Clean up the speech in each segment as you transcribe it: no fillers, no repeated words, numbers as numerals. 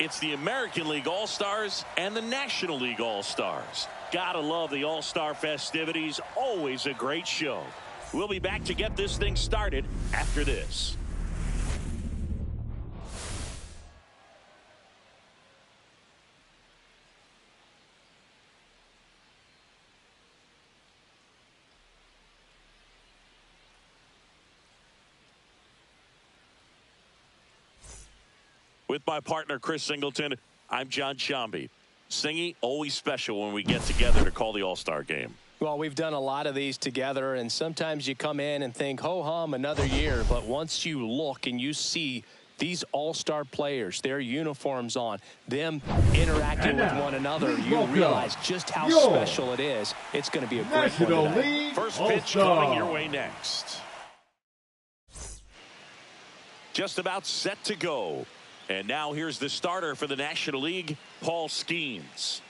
It's the American League All-Stars and the National League All-Stars. Gotta love the All-Star festivities. Always a great show. We'll be back to get this thing started after this. With my partner, Chris Singleton, I'm John Shambi. Singy, always special when we get together to call the All-Star game. Well, we've done a lot of these together, and sometimes you come in and think, ho-hum, another year. But once you look and you see these All-Star players, their uniforms on, them interacting with one another, you realize just how special it is. It's going to be a great one tonight. First pitch coming your way next. Just about set to go. And now here's the starter for the National League, Paul Skeens.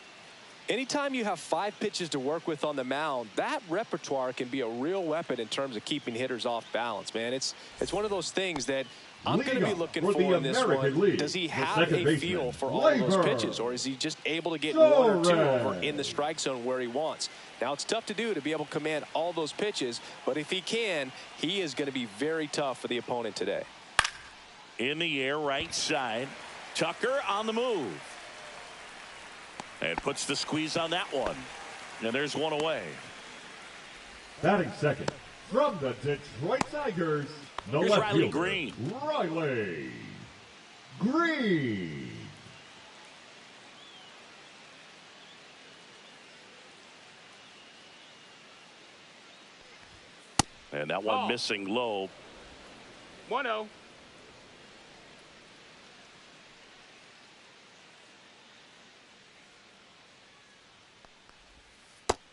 Anytime you have 5 pitches to work with on the mound, that repertoire can be a real weapon in terms of keeping hitters off balance, man. It's one of those things that I'm going to be looking for in this one. Does he have a feel for all of those pitches, or is he just able to get 1 or 2 over in the strike zone where he wants? Now, it's tough to do to be able to command all those pitches, but if he can, he is going to be very tough for the opponent today. In the air, right side. Tucker on the move. And puts the squeeze on that one. And there's one away. Batting second from the Detroit Tigers, the Here's left Riley fielder, Green. Riley Green. And that one missing low. 1-0.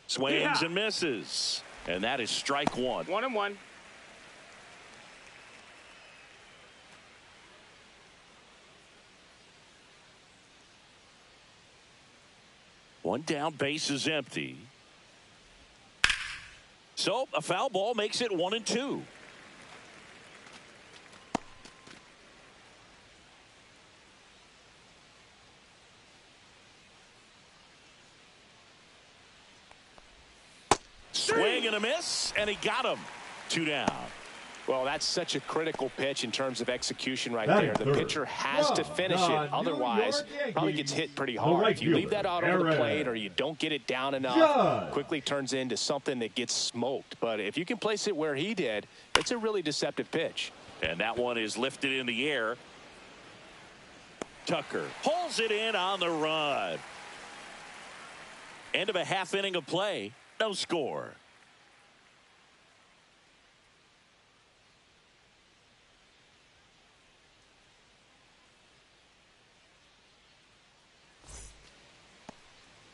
Swings and misses. And that is strike 1. 1-1. One down, base is empty. So a foul ball makes it 1-2. Swing and a miss, and he got him. 2 down. Well, that's such a critical pitch in terms of exexecution right there. The pitcher has to finish it. Otherwise, probably gets hit pretty hard. If you leave that out on the plate or you don't get it down enough, quickly turns into something that gets smoked. But if you can place it where he did, it's a really deceptive pitch. And that one is lifted in the air. Tucker pulls it in on the run. End of a half inning of play. No score.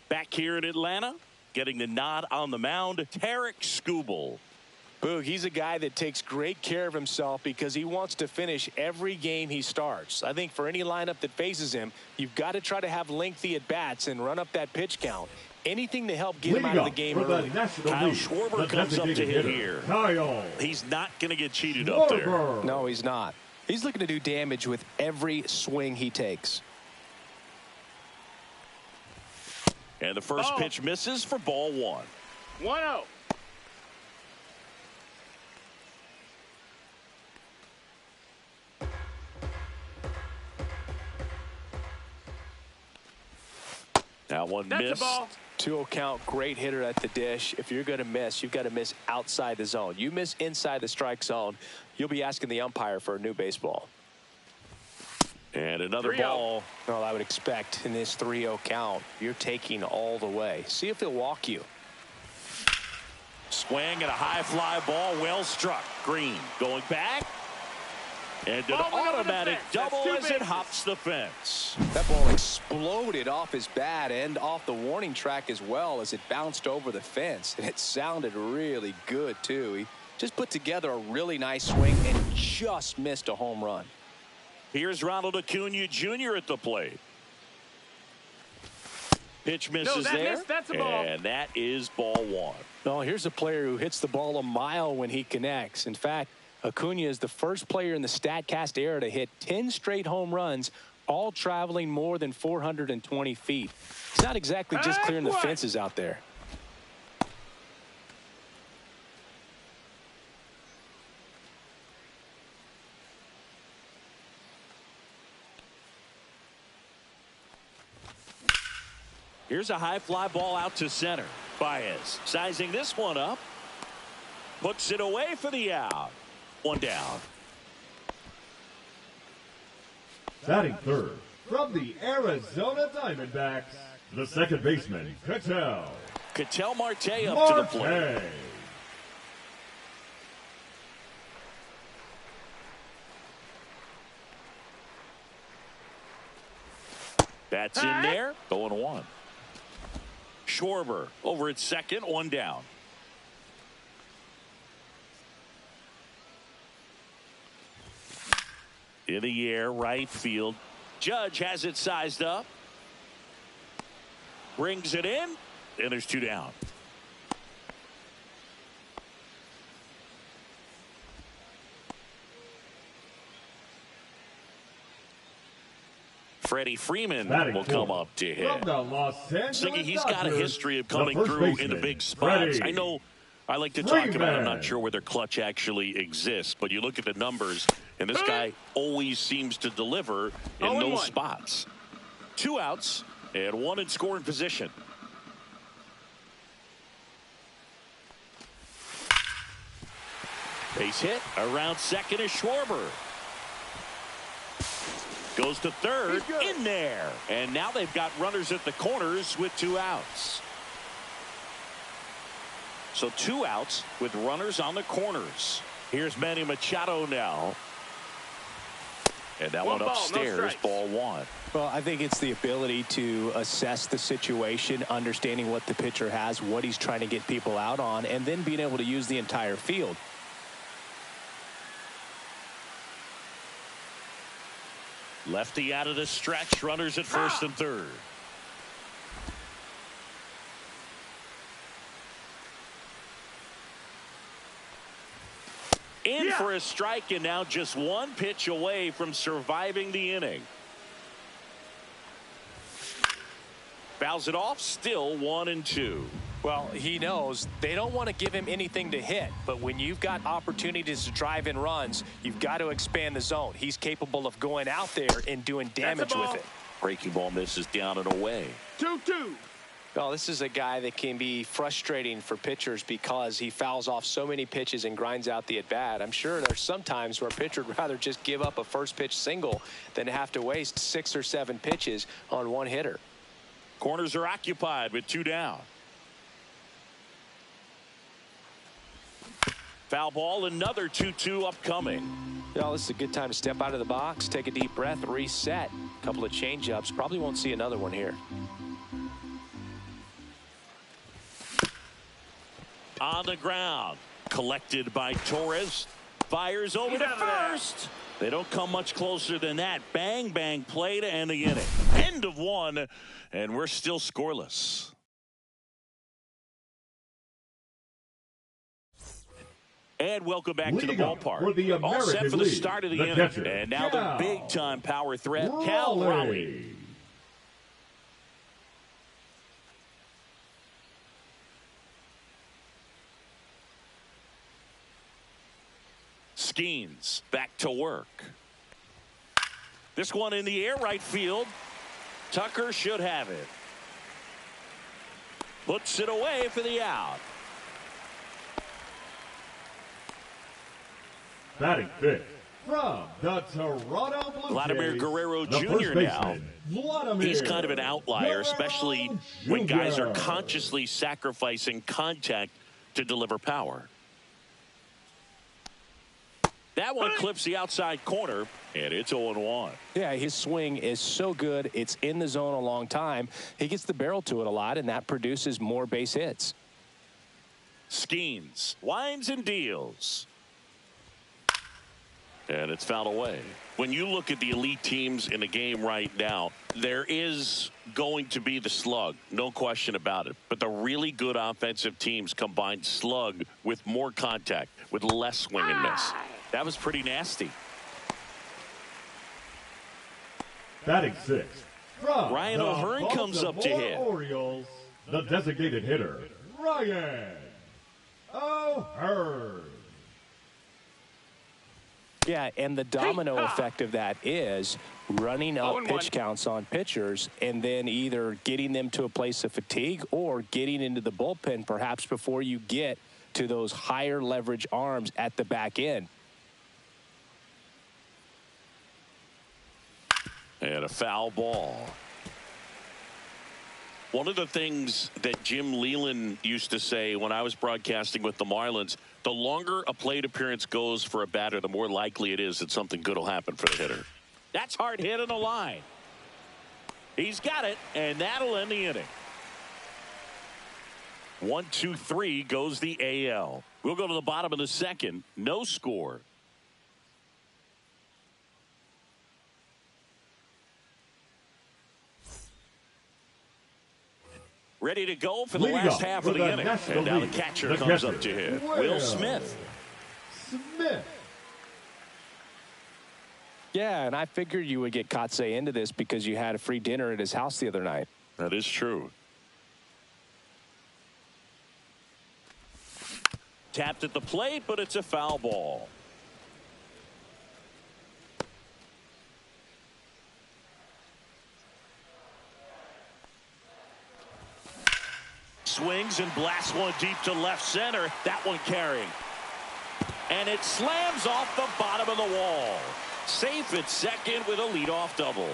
Back here in Atlanta, getting the nod on the mound, Tarek Skubal. Boog, he's a guy that takes great care of himself because he wants to finish every game he starts. I think for any lineup that faces him, you've got to try to have lengthy at-bats and run up that pitch count. Anything to help get him out of the game early. Kyle Schwarber comes up to hit here. He's not going to get cheated up there. No, he's not. He's looking to do damage with every swing he takes. And the first pitch misses for ball 1. 1-0. That one missed. 2-0 count, great hitter at the dish. If you're going to miss, you've got to miss outside the zone. You miss inside the strike zone, you'll be asking the umpire for a new baseball. And another ball. Well, I would expect in this 3-0 count, you're taking all the way. See if he'll walk you. Swing and a high fly ball, well struck. Green going back. And an automatic double as it hops the fence. That ball exploded off his bat and off the warning track as well as it bounced over the fence. And it sounded really good, too. He just put together a really nice swing and just missed a home run. Here's Ronald Acuna Jr. at the plate. Pitch misses there. That's a ball. And that is ball 1. No, here's a player who hits the ball a mile when he connects. In fact, Acuna is the first player in the StatCast era to hit 10 straight home runs all traveling more than 420 feet. It's not exactly just clearing the fences out there. Here's a high fly ball out to center. Baez sizing this one up. Puts it away for the out. One down. Batting third, from the Arizona Diamondbacks, the second baseman, Ketel Marte up to the plate. That's in there. 0-1. Schwarber over at second, one down. In the air, right field. Judge has it sized up. Brings it in, and there's two down. Freddie Freeman will come up to hit. He's got a history of coming through in the big spots. I know I like to talk about, I'm not sure whether clutch actually exists, but you look at the numbers, and this guy always seems to deliver in those spots. 2 outs and 1 in scoring position. Base hit around second is Schwarber. Goes to third, in there. And now they've got runners at the corners with 2 outs. So 2 outs with runners on the corners. Here's Manny Machado now. And that one upstairs, ball 1. Well, I think it's the ability to assess the situation, understanding what the pitcher has, what he's trying to get people out on, and then being able to use the entire field. Lefty out of the stretch, runners at first and third. In for a strike, and now just 1 pitch away from surviving the inning. Fouls it off, still 1-2. Well, he knows they don't want to give him anything to hit, but when you've got opportunities to drive in runs, you've got to expand the zone. He's capable of going out there and doing damage with it. Breaking ball misses down and away. 2-2. Well, this is a guy that can be frustrating for pitchers because he fouls off so many pitches and grinds out the at-bat. I'm sure there's some times where a pitcher would rather just give up a first pitch single than have to waste 6 or 7 pitches on one hitter. Corners are occupied with 2 down. Foul ball, another 2-2 upcoming. Well, this is a good time to step out of the box, take a deep breath, reset. A couple of change-ups. Probably won't see another one here. On the ground, collected by Torres. Fires over to first. They don't come much closer than that. Bang, bang play to end the inning. End of 1, and we're still scoreless. And welcome back to the ballpark. All set for the start of the inning. And now the big-time power threat, Cal Raleigh. Skeens back to work. This one in the air, right field. Tucker should have it. Puts it away for the out. Batting fifth, from the Toronto Blue Jays, Vladimir Guerrero Jr. now. He's kind of an outlier, especially when guys are consciously sacrificing contact to deliver power. That one clips the outside corner, and it's 0-1. Yeah, his swing is so good. It's in the zone a long time. He gets the barrel to it a lot, and that produces more base hits. Skeens winds and deals. And it's fouled away. When you look at the elite teams in the game right now, there is going to be the slug, no question about it. But the really good offensive teams combine slug with more contact, with less swing and miss. That was pretty nasty. Batting sixth, from Ryan the O'Hearn comes up to Baltimore hit. Orioles, the designated hitter, Ryan O'Hearn. Yeah, and the domino effect of that is running up pitch counts on pitchers and then either getting them to a place of fatigue or getting into the bullpen perhaps before you get to those higher leverage arms at the back end. And a foul ball. One of the things that Jim Leland used to say when I was broadcasting with the Marlins, the longer a plate appearance goes for a batter, the more likely it is that something good will happen for the hitter. That's hard hit in the line. He's got it, and that'll end the inning. 1-2-3 goes the AL. We'll go to the bottom of the second. No score. Ready to go for the last half of the inning. And now the catcher comes up to hit. Will Smith. Yeah, and I figured you would get Kotsay into this because you had a free dinner at his house the other night. That is true. Tapped at the plate, but it's a foul ball. Swings and blasts one deep to left center. That one carrying. And it slams off the bottom of the wall. Safe at second with a leadoff double.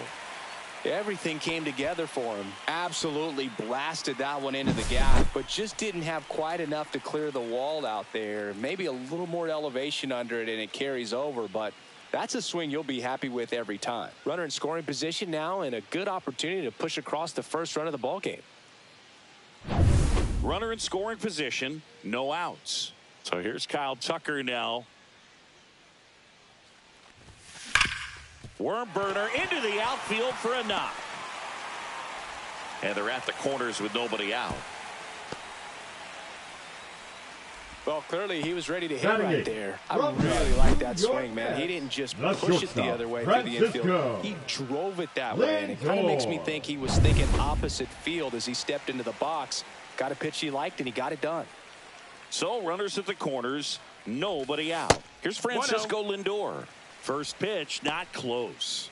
Everything came together for him. Absolutely blasted that one into the gap, but just didn't have quite enough to clear the wall out there. Maybe a little more elevation under it and it carries over, but that's a swing you'll be happy with every time. Runner in scoring position now and a good opportunity to push across the first run of the ball game. Runner in scoring position, no outs. So here's Kyle Tucker now. Worm burner into the outfield for a knock. And they're at the corners with nobody out. Well, clearly he was ready to hit right there. I really like that swing, man. He didn't just push it the other way through the infield. He drove it that way, and it kind of makes me think he was thinking opposite field as he stepped into the box. Got a pitch he liked, and he got it done. So runners at the corners, nobody out. Here's Francisco Lindor. First pitch, not close.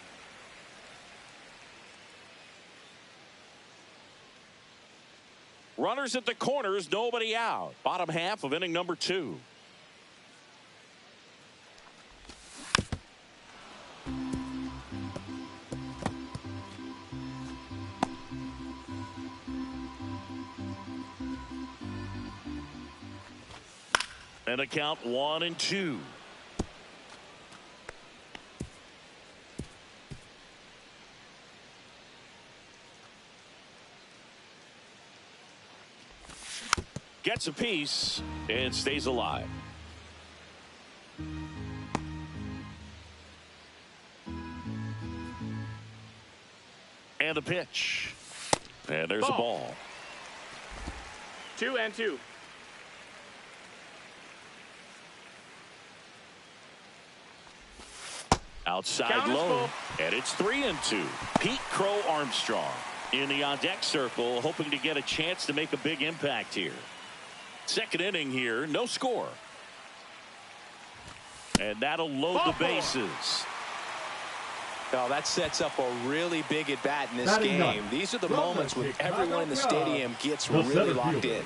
Runners at the corners, nobody out. Bottom half of inning number 2. And a count 1-2. Gets a piece and stays alive. And the pitch. And there's a ball. 2-2. Outside low, and it's 3-2. Pete Crow Armstrong in the on-deck circle, hoping to get a chance to make a big impact here. Second inning here, no score. And that'll load the bases. Oh, that sets up a really big at-bat in this game. These are the moments when everyone in the stadium gets really locked in.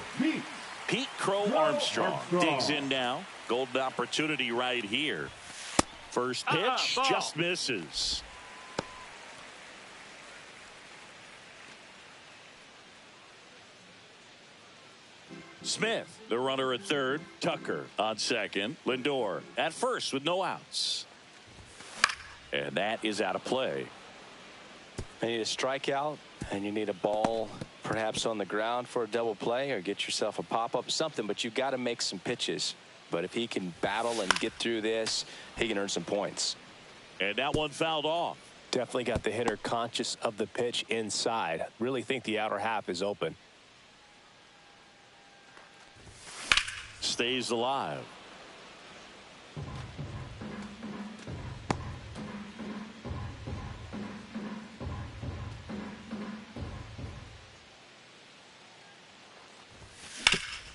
Pete Crow Armstrong digs in now. Golden opportunity right here. First pitch just misses. Smith, the runner at third. Tucker on second. Lindor at first with no outs. And that is out of play. You need a strikeout, and you need a ball perhaps on the ground for a double play or get yourself a pop-up, something, but you've got to make some pitches. But if he can battle and get through this, he can earn some points. And that one fouled off. Definitely got the hitter conscious of the pitch inside. Really think the outer half is open. Stays alive.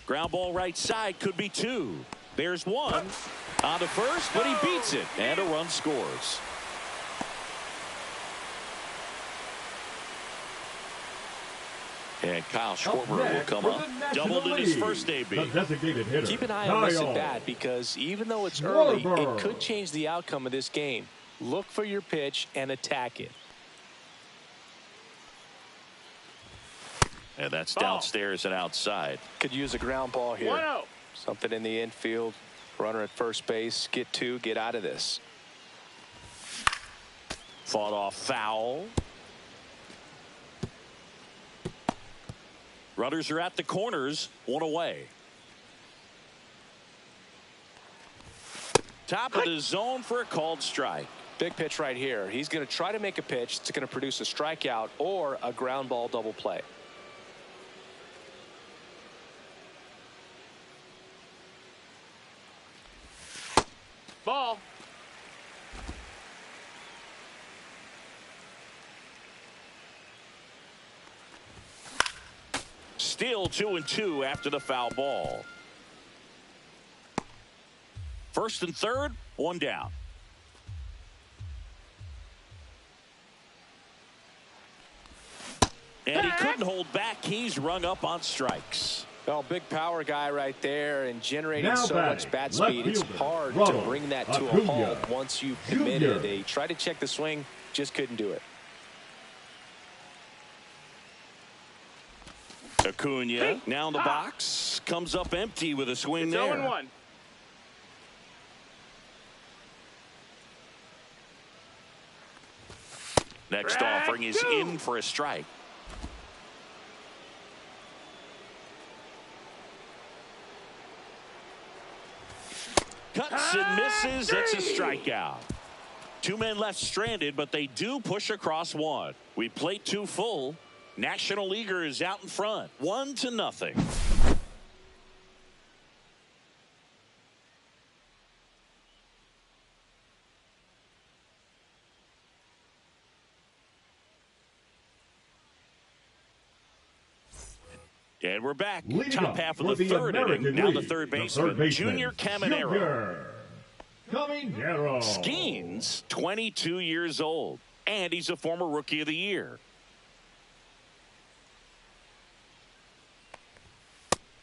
Ground ball right side could be 2. There's 1 on the first, but he beats it, and a run scores. And Kyle Schwarber will come up. Doubled in his first AB. Keep an eye on this at bat, because even though it's early, it could change the outcome of this game. Look for your pitch and attack it. And that's downstairs and outside. Could use a ground ball here. 1-0. Something in the infield. Runner at first base. Get 2. Get out of this. Fought off foul. Runners are at the corners. 1 away. Top of the zone for a called strike. Big pitch right here. He's going to try to make a pitch that's going to produce a strikeout or a ground ball double play. Ball. Still 2-2 after the foul ball. First and third, 1 down. And he couldn't hold back. He's rung up on strikes. Well, big power guy right there, and generating so much bat speed. It's hard to bring that to a halt once you've committed. They tried to check the swing, just couldn't do it. Acuna now in the box, comes up empty with a swing there. 0-1. Next offering is in for a strike. Cuts and misses. It's a strikeout. 2 men left stranded, but they do push across 1. We plate 2 full. National Leaguer is out in front, 1-0. And we're back. Top half of the third inning. Now the third baseman, Junior Caminero. Skeens, 22 years old, and he's a former Rookie of the Year.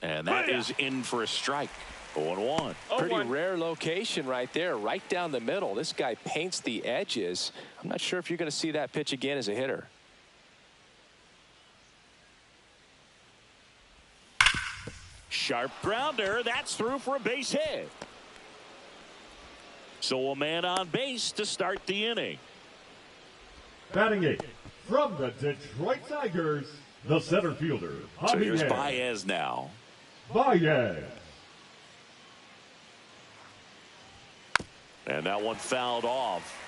And that is in for a strike. 0-1. Pretty rare location right there, right down the middle. This guy paints the edges. I'm not sure if you're going to see that pitch again as a hitter. Sharp grounder. That's through for a base hit. So a man on base to start the inning. Batting 8 from the Detroit Tigers, the center fielder. So here's Baez now. Baez. And that one fouled off.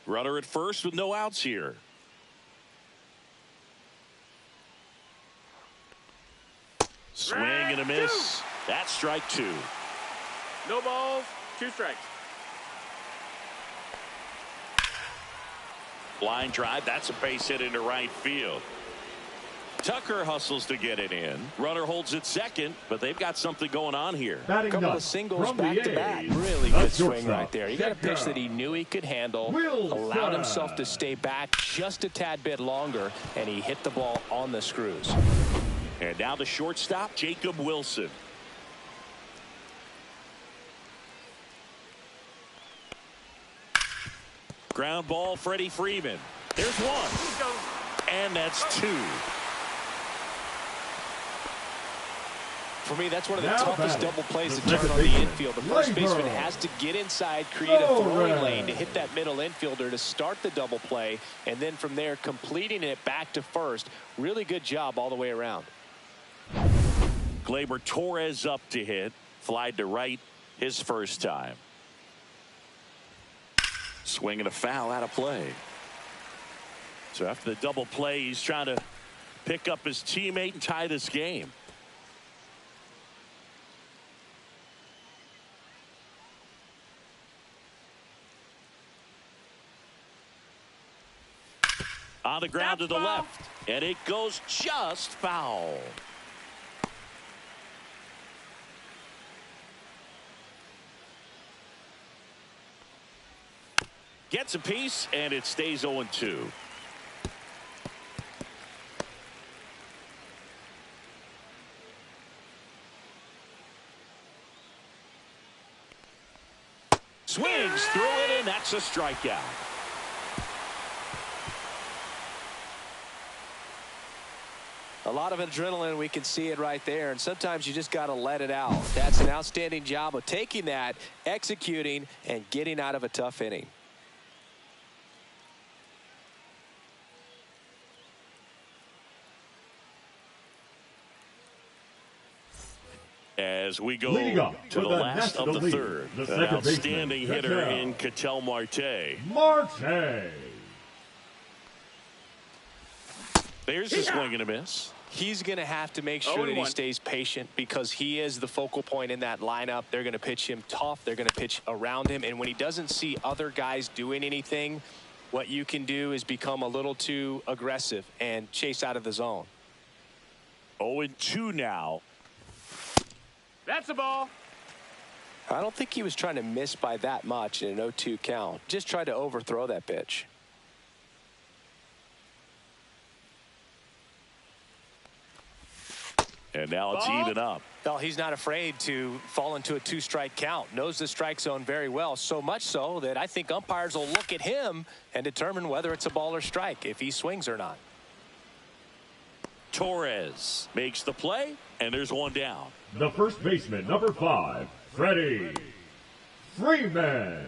Runner at first with no outs here. Swing and a miss. That's strike 2. No balls, 2 strikes. Line drive. That's a base hit into right field. Tucker hustles to get it in. Runner holds it second, but they've got something going on here. A couple of singles back to back. Really good swing right there. He got a pitch that he knew he could handle, allowed himself to stay back just a tad bit longer, and he hit the ball on the screws. And now the shortstop, Jacob Wilson. Ground ball, Freddie Freeman. There's 1. And that's 2. For me, that's one of the toughest double plays to turn on the infield. The first baseman has to get inside, create a throwing lane to hit that middle infielder to start the double play, and then from there completing it back to first. Really good job all the way around. Gleyber Torres up to hit. Flied to right his first time. Swing and a foul out of play. So after the double play, he's trying to pick up his teammate and tie this game. On the ground That's to the foul. left. And it goes just foul. Gets a piece, and it stays 0-2. Swings through it, and that's a strikeout. A lot of adrenaline, we can see it right there, and sometimes you just got to let it out. That's an outstanding job of taking that, executing, and getting out of a tough inning. As we go to the the last of the League, third, the an outstanding baseman, hitter in Ketel Marte. There's the swing and a miss. He's going to have to make sure that he stays patient because he is the focal point in that lineup. They're going to pitch him tough. They're going to pitch around him. And when he doesn't see other guys doing anything, what you can do is become a little too aggressive and chase out of the zone. 0-2 now. That's a ball. I don't think he was trying to miss by that much in an 0-2 count. Just tried to overthrow that pitch. And now it's even up. Well, he's not afraid to fall into a 2-strike count. Knows the strike zone very well. So much so that I think umpires will look at him and determine whether it's a ball or strike, if he swings or not. Torres makes the play, and there's one down. The first baseman, number 5, Freddie Freeman.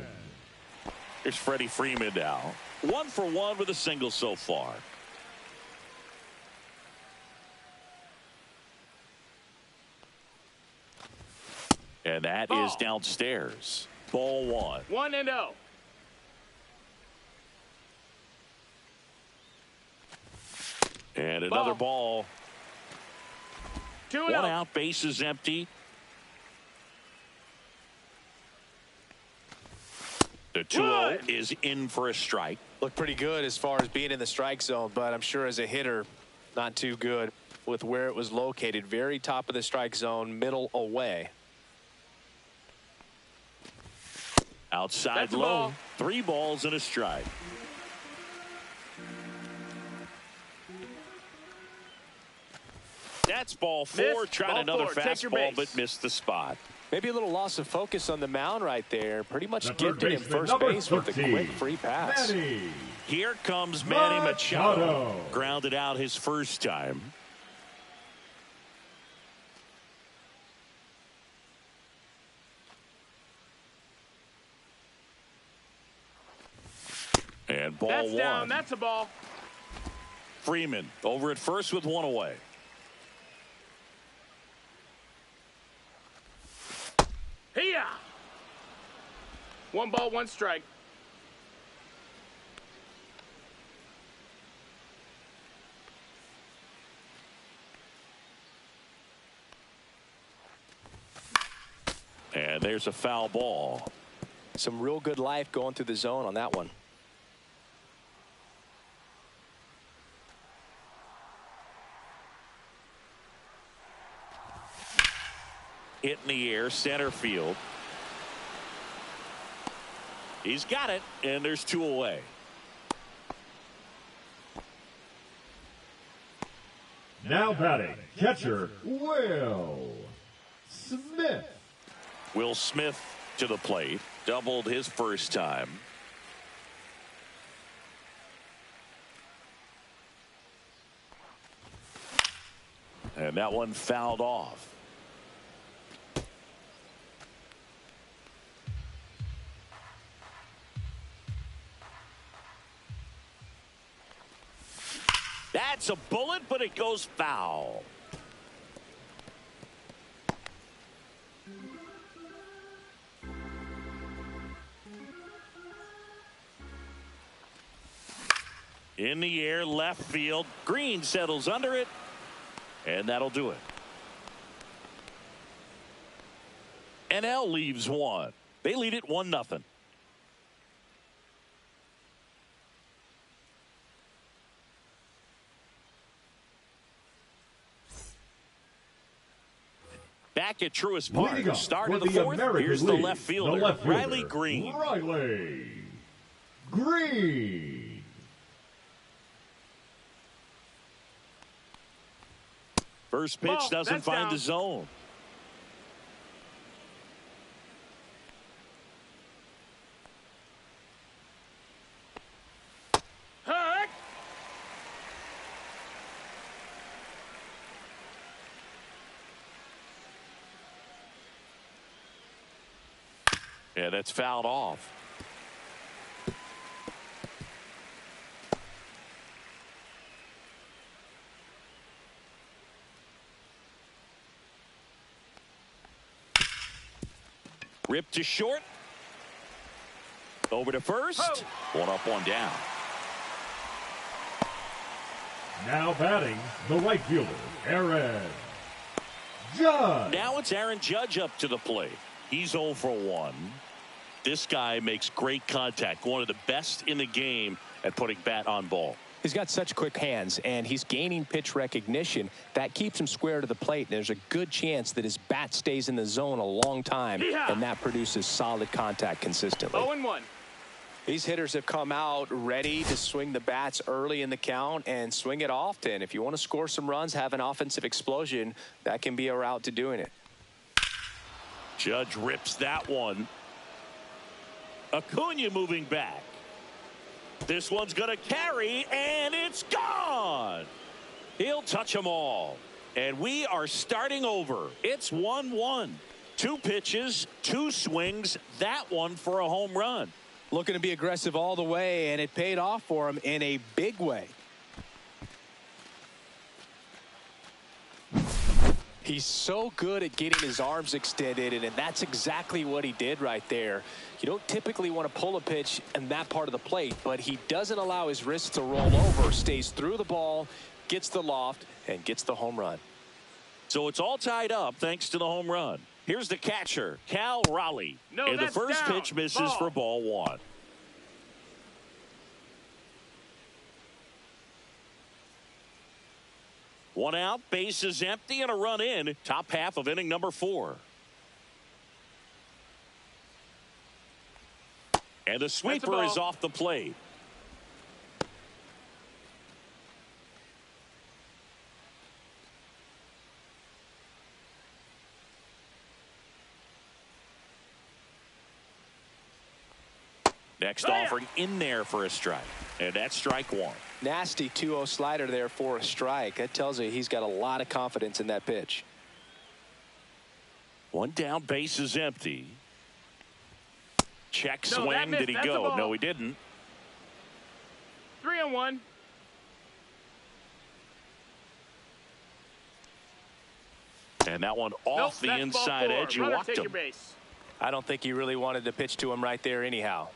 Here's Freddie Freeman now. 1 for 1 with a single so far. And that is downstairs. Ball 1. 1-0. And another ball. 2-0. 1 out, base is empty. The 2-0 is in for a strike. Looked pretty good as far as being in the strike zone, but I'm sure as a hitter, not too good with where it was located. Very top of the strike zone, middle away. Outside low. 3 balls and a strike. That's ball 4. Tried another fastball, but missed the spot. Maybe a little loss of focus on the mound right there. Pretty much gifted him first base with a quick free pass. Here comes Manny Machado. Grounded out his first time. And ball 1. Down. That's a ball. Freeman over at first with 1 away. Here. 1 ball, 1 strike. And there's a foul ball. Some real good life going through the zone on that one. Hit in the air, center field. He's got it, and there's 2 away. Now batting, catcher Will Smith. Will Smith to the plate. Doubled his first time. And that one fouled off. That's a bullet, but it goes foul. In the air, left field. Green settles under it, and that'll do it. NL leaves 1. They lead it 1-0. back at Truist Park. Leading up Start for of the fourth. American Here's the League, left fielder, Riley Green. Riley Green. First pitch Ball, doesn't that's find down. the zone. Hurt. Yeah, that's fouled off. Ripped to short. Over to first. Oh. One up, one down. Now batting, the right fielder, Aaron Judge. Now it's Aaron Judge up to the plate. He's 0 for 1. This guy makes great contact. One of the best in the game at putting bat on ball. He's got such quick hands, and he's gaining pitch recognition. That keeps him square to the plate, and there's a good chance that his bat stays in the zone a long time, and that produces solid contact consistently. 0-1. These hitters have come out ready to swing the bats early in the count and swing it often. If you want to score some runs, have an offensive explosion, that can be a route to doing it. Judge rips that one. Acuna moving back. This one's going to carry, and it's gone. He'll touch them all. And we are starting over. It's 1-1. 2 pitches, 2 swings. That one for a home run. Looking to be aggressive all the way, and it paid off for him in a big way. He's so good at getting his arms extended, and that's exactly what he did right there. You don't typically want to pull a pitch in that part of the plate, but he doesn't allow his wrists to roll over, stays through the ball, gets the loft, and gets the home run. So it's all tied up thanks to the home run. Here's the catcher, Cal Raleigh. No, and the that's first down. pitch misses Ball. for ball 1. One out, base is empty, and a run in. Top half of inning number 4. And the sweeper is off the plate. Next offering in there for a strike. And that's strike 1. Nasty 2-0 slider there for a strike. That tells you he's got a lot of confidence in that pitch. One down, base is empty. Check No, swing. Did he That's a go? ball. No, he didn't. 3-1. And that one off the that's inside ball 4. edge. You Runner, walked take him. your base. I don't think he really wanted to pitch to him right there anyhow.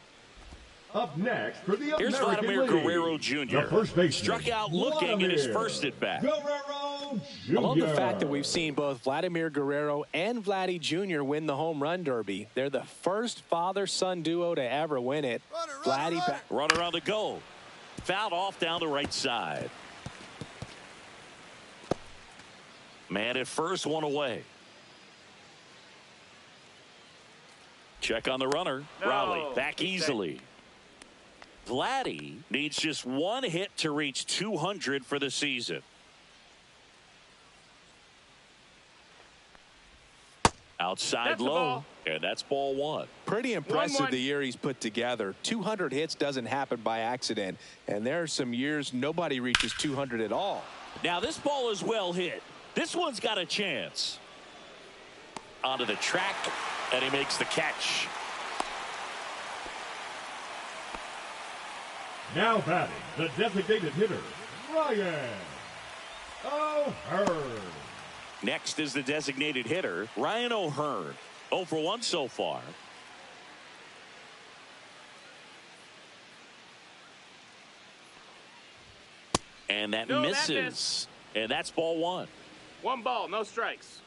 Up next for the Here's American Vladimir League, Guerrero Jr. the first baseman, Struck out looking in his Vladimir first at bat. Guerrero Jr. I love the fact that we've seen both Vladimir Guerrero and Vladdy Jr. win the home run derby. They're the first father-son duo to ever win it. Vladdy back. Runner on the go. Fouled off down the right side. Man at first, one away. Check on the runner. No. Raleigh back easily. Vladdy needs just one hit to reach 200 for the season. Outside That's a low, ball. and that's ball 1. Pretty impressive 1-1. the year he's put together. 200 hits doesn't happen by accident. And there are some years nobody reaches 200 at all. Now this ball is well hit. This one's got a chance. Onto the track, and he makes the catch. Now batting, the designated hitter, Ryan O'Hearn. Next is the designated hitter, Ryan O'Hearn. 0 for 1 so far. And that No, that misses. missed. And that's ball 1. 1 ball, no strikes.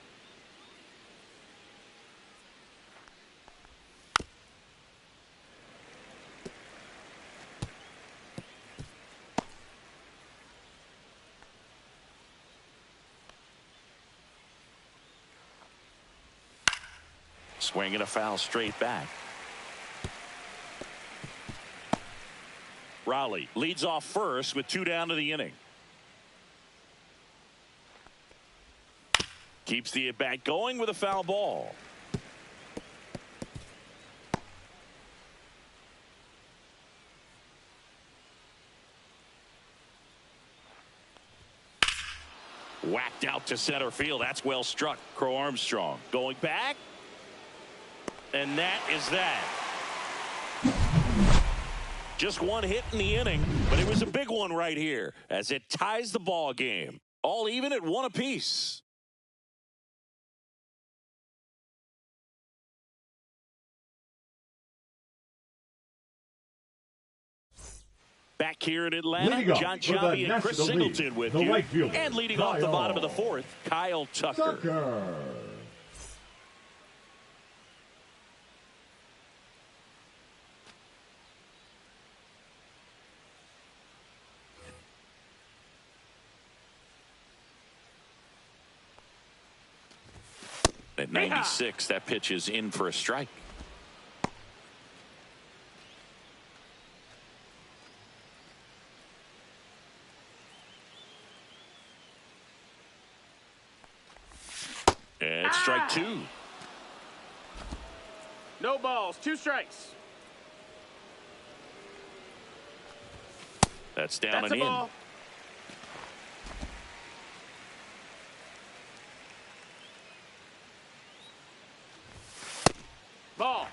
Swing and a foul straight back. Raleigh leads off first with 2 down to the inning. Keeps the at-bat going with a foul ball. Whacked out to center field. That's well struck. Crow Armstrong going back. And that is that. Just one hit in the inning, but it was a big one right here as it ties the ball game. All even at 1 apiece. Back here in Atlanta, John Chavi and Chris Singleton with you. Right fielder, and leading off the bottom of the 4th, Kyle Tucker. At 96, that pitch is in for a strike. And strike 2. No balls, 2 strikes. That's down That's and a in. ball. Ball.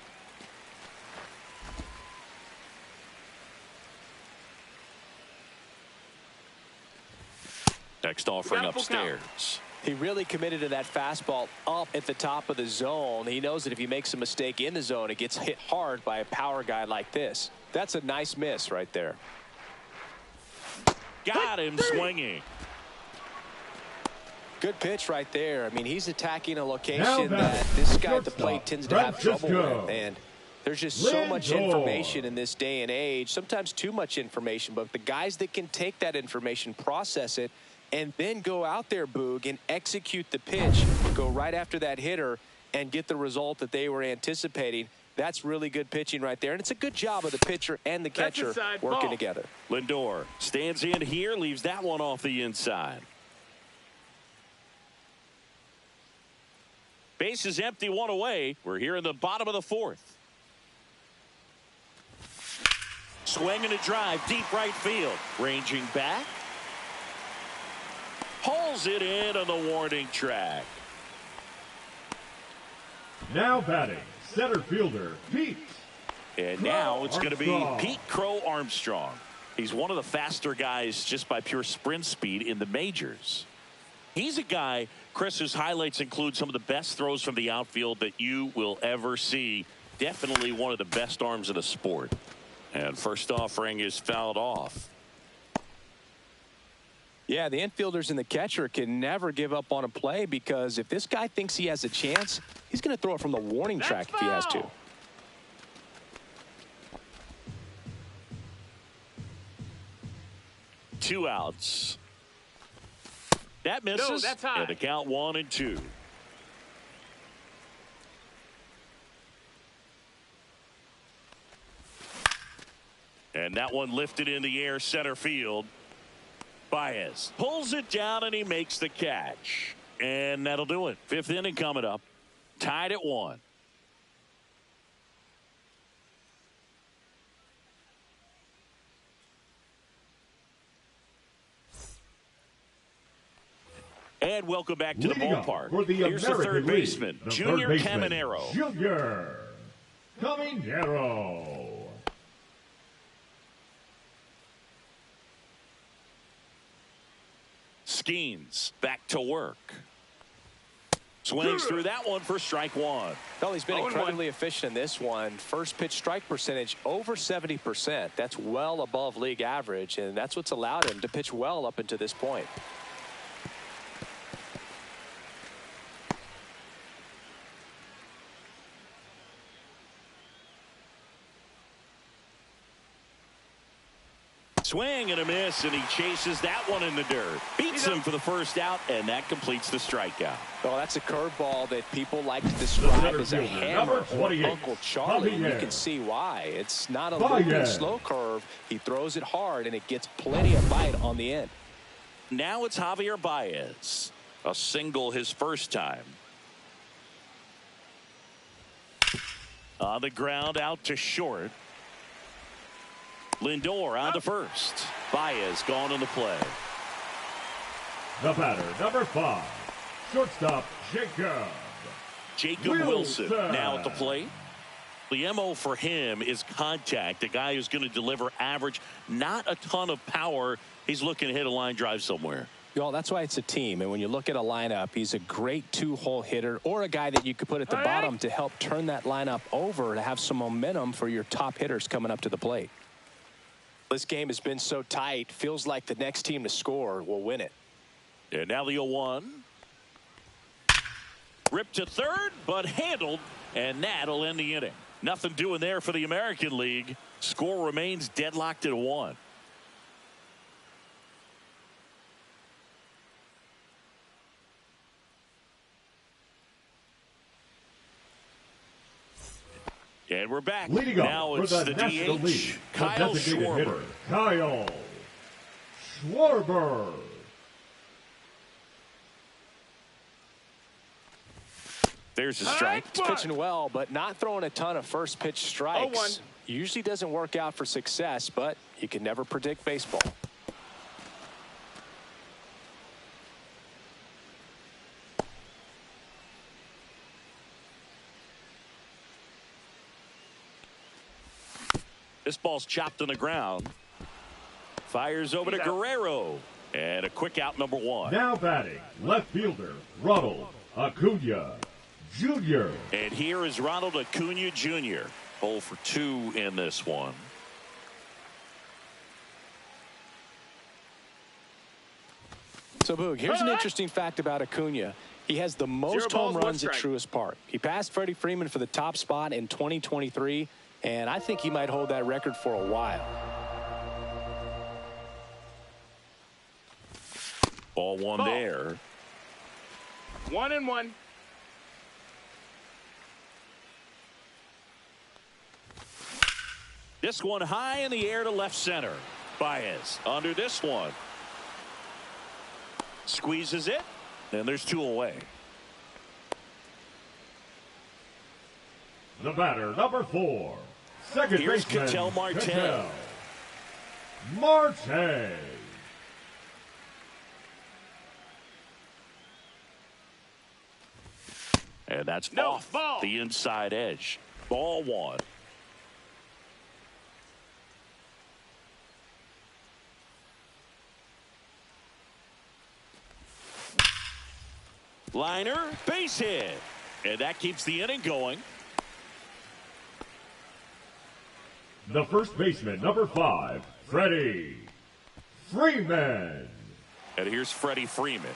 Next offering upstairs. He really committed to that fastball up at the top of the zone. He knows that if he makes a mistake in the zone, it gets hit hard by a power guy like this. That's a nice miss right there. Got him swinging. Good pitch right there. I mean, he's attacking a location that this guy at the plate tends to have trouble with. And there's just so much information in this day and age, sometimes too much information. But the guys that can take that information, process it, and then go out there, Boog, and execute the pitch, go right after that hitter, and get the result that they were anticipating. That's really good pitching right there. And it's a good job of the pitcher and the catcher working together. Lindor stands in here, leaves that one off the inside. Base is empty, 1 away. We're here in the bottom of the 4th. Swing and a drive, deep right field. Ranging back. Pulls it in on the warning track. Now batting, center fielder, Pete. And now it's going to be Pete Crow Armstrong. He's one of the faster guys just by pure sprint speed in the majors. He's a guy, Chris, whose highlights include some of the best throws from the outfield that you will ever see. Definitely one of the best arms of the sport. And first offering is fouled off. Yeah, the infielders and the catcher can never give up on a play, because if this guy thinks he has a chance, he's going to throw it from the warning track if he has to. Two outs. That misses. No, that's high. And the count 1-2. And that one lifted in the air, center field. Baez pulls it down and he makes the catch. And that'll do it. 5th inning coming up. Tied at 1. And welcome back to the ballpark. Here's the third baseman, Junior Caminero. Junior Caminero. Skeens back to work. Swings through that one for strike 1. Well, he's been incredibly efficient in this one. First pitch strike percentage over 70%. That's well above league average, and that's what's allowed him to pitch well up until this point. Swing and a miss, and he chases that one in the dirt. Beats him for the first out, and that completes the strikeout. Well, that's a curveball that people like to describe as a hammer or Uncle Charlie. You can see why. It's not a looping slow curve. He throws it hard, and it gets plenty of bite on the end. Now it's Javier Baez. A single his first time. On the ground, out to short. Lindor on to first. Baez gone in the play. The batter, number 5, shortstop Jacob Wilson now at the plate. The MO for him is contact. A guy who's going to deliver average, not a ton of power. He's looking to hit a line drive somewhere. Well, that's why it's a team. And when you look at a lineup, he's a great 2-hole hitter or a guy that you could put at the bottom to help turn that lineup over to have some momentum for your top hitters coming up to the plate. This game has been so tight. Feels like the next team to score will win it. And now the 0-1. Ripped to third, but handled, and that'll end the inning. Nothing doing there for the American League. Score remains deadlocked at 1. And we're back. Leading now up it's for the National DH, League, Kyle the designated Schwarber. hitter, Kyle Schwarber. There's a strike. He's pitching well, but not throwing a ton of first pitch strikes. 0-1. Usually doesn't work out for success, but you can never predict baseball. This ball's chopped on the ground. Fires over to Guerrero. And a quick out, number 1. Now batting, left fielder, Ronald Acuna Jr. And here is Ronald Acuna Jr. 0 for 2 in this one. So, Boog, here's an interesting fact about Acuna. He has the most home runs at Truist Park. He passed Freddie Freeman for the top spot in 2023, and I think he might hold that record for a while. Ball one there. 1-1. This one high in the air to left center. Baez under this one. Squeezes it, and there's 2 away. The batter, number 4, second Here's baseman, Ketel Marte. Ketel Marte. And that's No, off ball. the inside edge. Ball 1. Liner, base hit. And that keeps the inning going. The first baseman, number 5, Freddie Freeman. And here's Freddie Freeman.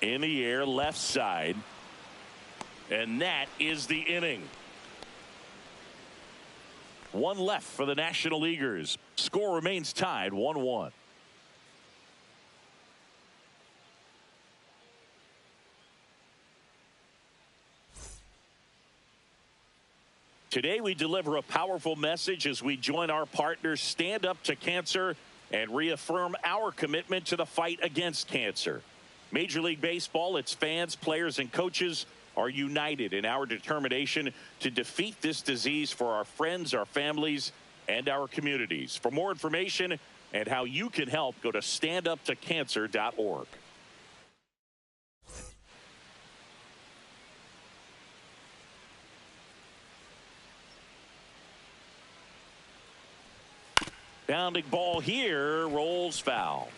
In the air, left side. And that is the inning. 1 left for the National Leaguers. Score remains tied 1-1. Today we deliver a powerful message as we join our partners Stand Up to Cancer and reaffirm our commitment to the fight against cancer. Major League Baseball, its fans, players, and coaches are united in our determination to defeat this disease for our friends, our families, and our communities. For more information and how you can help, go to standuptocancer.org. Bounding ball here, rolls foul.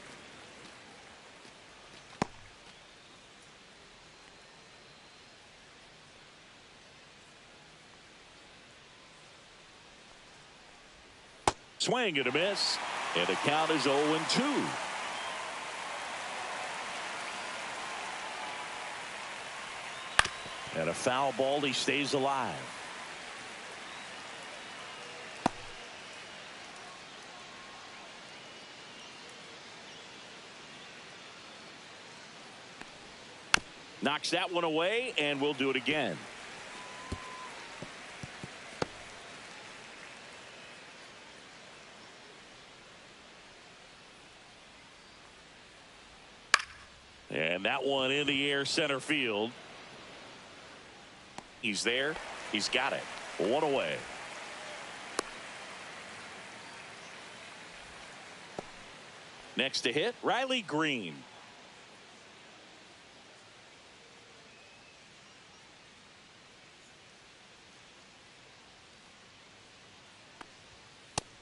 Swing and a miss, and the count is 0-2. And a foul ball, he stays alive. Knocks that one away, and we'll do it again. And that one in the air center field. He's there. He's got it. One away. Next to hit, Riley Green.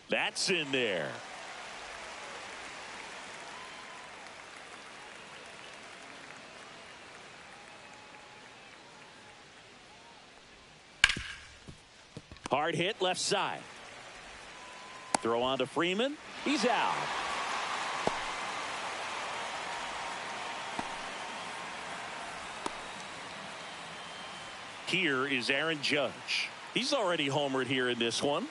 That's in there. Hard hit left side. Throw on to Freeman. He's out. Here is Aaron Judge. He's already homered here in this one.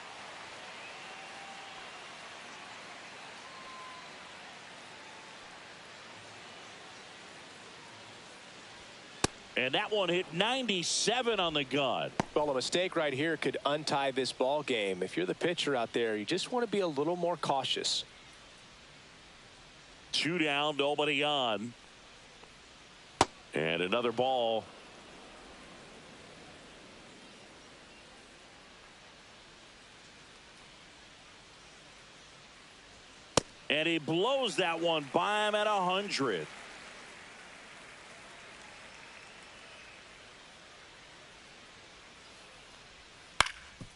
And that one hit 97 on the gun. Well, a mistake right here could untie this ball game. If you're the pitcher out there, you just want to be a little more cautious. 2 down, nobody on. And another ball. And he blows that one by him at 100.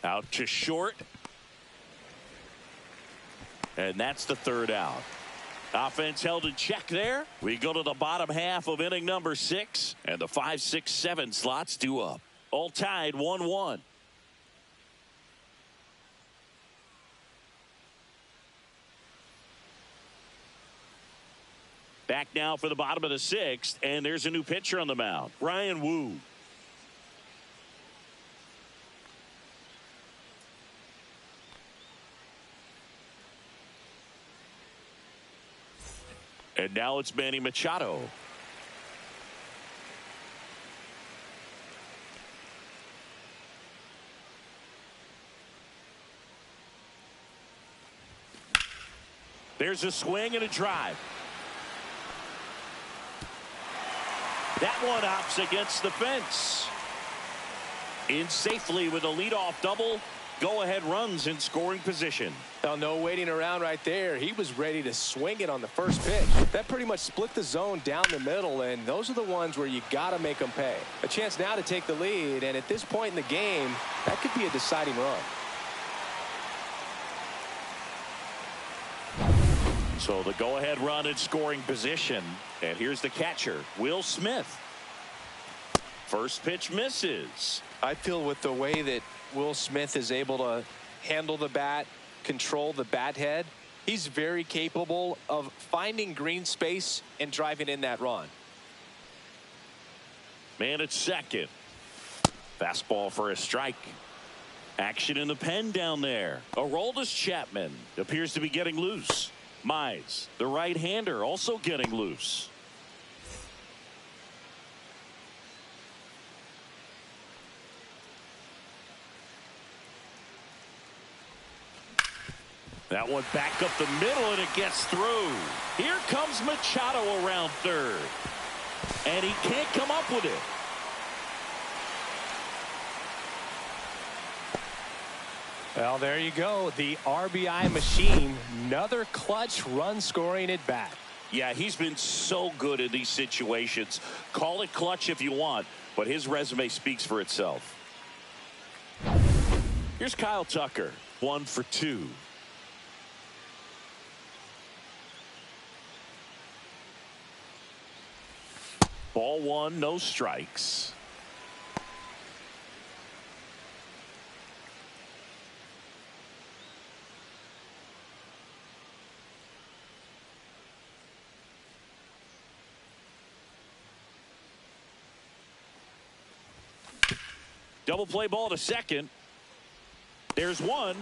Out to short. And that's the 3rd out. Offense held in check there. We go to the bottom half of inning number 6. And the 5, 6, 7 slots due up. All tied 1-1. Back now for the bottom of the 6th. And there's a new pitcher on the mound. Brian Wu. And now it's Manny Machado. There's a swing and a drive. That one hops against the fence. In safely with a leadoff double. Go-ahead runs in scoring position. Well, no waiting around right there. He was ready to swing it on the first pitch. That pretty much split the zone down the middle, and those are the ones where you got to make them pay. A chance now to take the lead, and at this point in the game, that could be a deciding run. So the go-ahead run in scoring position. And here's the catcher, Will Smith. First pitch misses. I feel with the way that Will Smith is able to handle the bat, control the bat head, he's very capable of finding green space and driving in that run. Man at second. Fastball for a strike. Action in the pen down there. Aroldis Chapman appears to be getting loose. Mize, the right-hander, also getting loose. That one back up the middle, and it gets through. Here comes Machado around third. And he can't come up with it. Well, there you go. The RBI machine. Another clutch run scoring at bat. Yeah, he's been so good in these situations. Call it clutch if you want, but his resume speaks for itself. Here's Kyle Tucker, 1 for 2. Ball 1, no strikes. Double play ball to second. There's one.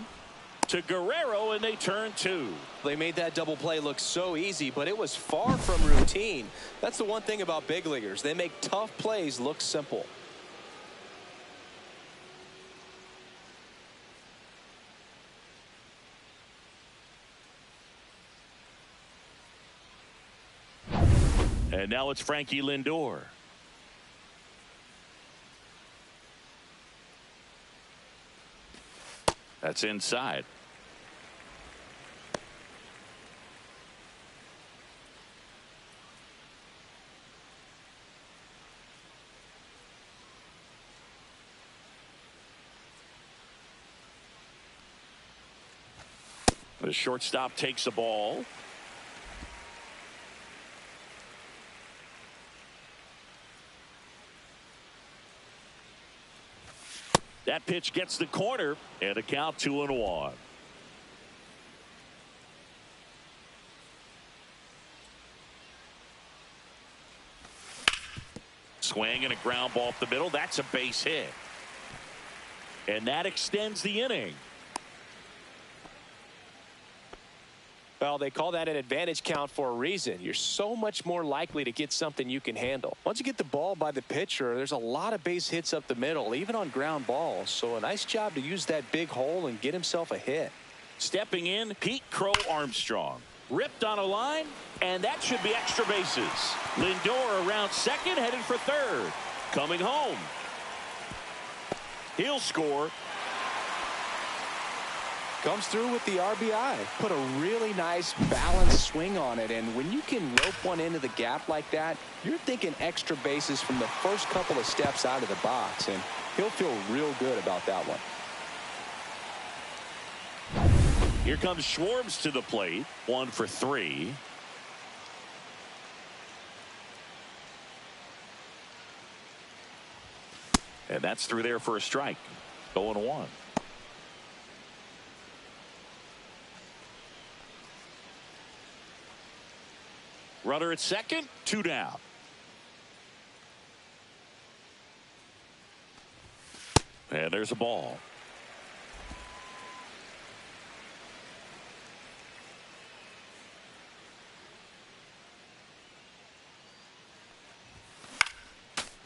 to Guerrero, and they turn 2. They made that double play look so easy, but it was far from routine. That's the one thing about big leaguers. They make tough plays look simple. And now it's Frankie Lindor. That's inside. The shortstop takes the ball. That pitch gets the corner, and a count 2-1. Swing and a ground ball up the middle. That's a base hit. And that extends the inning. Well, they call that an advantage count for a reason. You're so much more likely to get something you can handle. Once you get the ball by the pitcher, there's a lot of base hits up the middle, even on ground balls. So a nice job to use that big hole and get himself a hit. Stepping in, Pete Crow Armstrong. Ripped on a line, and that should be extra bases. Lindor around second, headed for third. Coming home. He'll score. Comes through with the RBI. Put a really nice balanced swing on it, and when you can rope one into the gap like that, you're thinking extra bases from the first couple of steps out of the box, and he'll feel real good about that one. Here comes Schwartz to the plate. 1 for 3. And that's through there for a strike. 0-1. Runner at second, 2 down. And there's a ball.